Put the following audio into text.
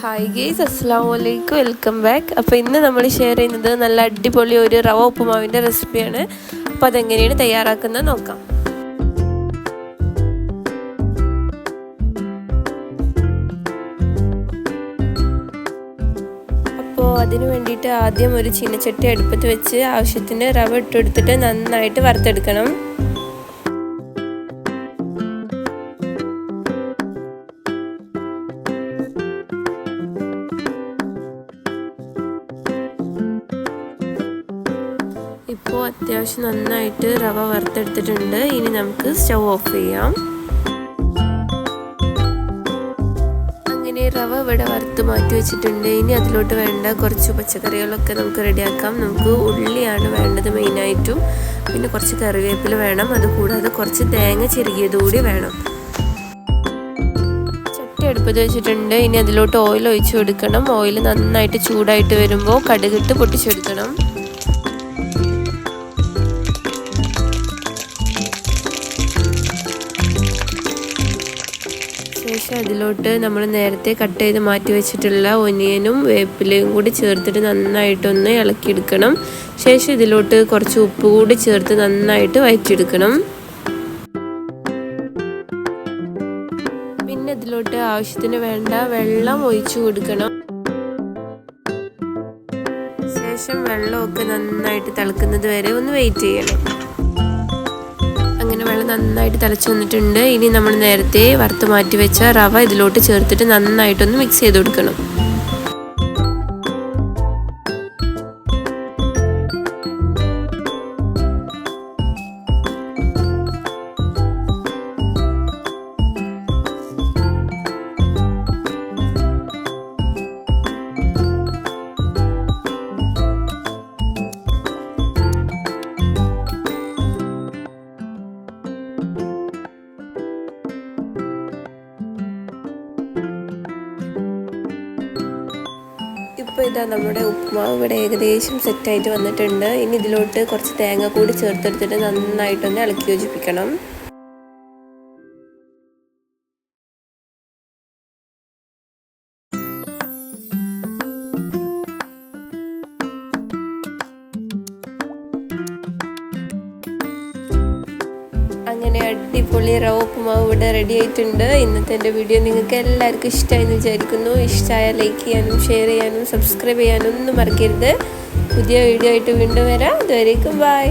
Hi guys, അസ്സലാമു അലൈക്കും, welcome back. അപ്പോൾ ഇന്ന് നമ്മൾ ഷെയർ ചെയ്യുന്നത് നല്ല അടിപൊളി ഒരു റവ ഉപ്പുമാവിൻ്റെ റെസിപ്പിയാണ്. അപ്പോൾ അതെങ്ങനെയാണ് തയ്യാറാക്കുന്നത് നോക്കാം. അപ്പോൾ അതിന് വേണ്ടിയിട്ട് ആദ്യം ഒരു ചീനച്ചട്ടി അടുപ്പത്ത് വെച്ച് ആവശ്യത്തിന് റവ ഇട്ടെടുത്തിട്ട് നന്നായിട്ട് വറുത്തെടുക്കണം. ഇപ്പോൾ അത്യാവശ്യം നന്നായിട്ട് റവ വറുത്തെടുത്തിട്ടുണ്ട്. ഇനി നമുക്ക് സ്റ്റൗ ഓഫ് ചെയ്യാം. അങ്ങനെ റവ ഇവിടെ വറുത്ത് മാറ്റി വെച്ചിട്ടുണ്ട്. ഇനി അതിലോട്ട് വേണ്ട കുറച്ച് പച്ചക്കറികളൊക്കെ നമുക്ക് റെഡിയാക്കാം. നമുക്ക് ഉള്ളിയാണ് വേണ്ടത് മെയിനായിട്ടും, പിന്നെ കുറച്ച് കറിവേപ്പില വേണം, അതുകൂടാതെ കുറച്ച് തേങ്ങ ചിരകിയതുകൂടി വേണം. ചട്ടി അടുപ്പത്ത് വെച്ചിട്ടുണ്ട്. ഇനി അതിലോട്ട് ഓയിൽ ഒഴിച്ചു കൊടുക്കണം. ഓയിൽ നന്നായിട്ട് ചൂടായിട്ട് വരുമ്പോൾ കടുകിട്ട് പൊട്ടിച്ചെടുക്കണം. ശേഷം അതിലോട്ട് നമ്മൾ നേരത്തെ കട്ട് ചെയ്ത് മാറ്റി വെച്ചിട്ടുള്ള ഒനിയനും വേപ്പിലയും കൂടി ചേർത്തിട്ട് നന്നായിട്ടൊന്ന് ഇളക്കിയെടുക്കണം. ശേഷം ഇതിലോട്ട് കുറച്ച് ഉപ്പ് കൂടി ചേർത്ത് നന്നായിട്ട് വഴറ്റിയെടുക്കണം. പിന്നെ ഇതിലോട്ട് ആവശ്യത്തിന് വേണ്ട വെള്ളം ഒഴിച്ചു കൊടുക്കണം. ശേഷം വെള്ളമൊക്കെ നന്നായിട്ട് തിളക്കുന്നത് വരെ ഒന്ന് വെയിറ്റ് ചെയ്യണം. അങ്ങനെ വെള്ളം നന്നായിട്ട് തിളച്ച് വന്നിട്ടുണ്ട്. ഇനി നമ്മൾ നേരത്തെ വറുത്ത് മാറ്റി വെച്ച റവ ഇതിലോട്ട് ചേർത്തിട്ട് നന്നായിട്ടൊന്ന് മിക്സ് ചെയ്ത് കൊടുക്കണം. ഇപ്പോൾ ഇതാ നമ്മുടെ ഉപ്പുമാവ് ഇവിടെ ഏകദേശം സെറ്റായിട്ട് വന്നിട്ടുണ്ട്. ഇനി ഇതിലോട്ട് കുറച്ച് തേങ്ങ കൂടി ചേർത്തെടുത്തിട്ട് നന്നായിട്ടൊന്ന് ഇളക്കി യോജിപ്പിക്കണം. അങ്ങനെ അടിപൊളി റവ ഉപ്പുമാവ് ഇവിടെ റെഡി ആയിട്ടുണ്ട്. ഇന്നത്തെ എൻ്റെ വീഡിയോ നിങ്ങൾക്ക് എല്ലാവർക്കും ഇഷ്ടമായെന്ന് വിചാരിക്കുന്നു. ഇഷ്ടമായ ലൈക്ക് ചെയ്യാനും ഷെയർ ചെയ്യാനും സബ്സ്ക്രൈബ് ചെയ്യാനും ഒന്നും മറക്കരുത്. പുതിയ വീഡിയോ ആയിട്ട് വീണ്ടും വരാം. അതുവരേക്കും ബൈ.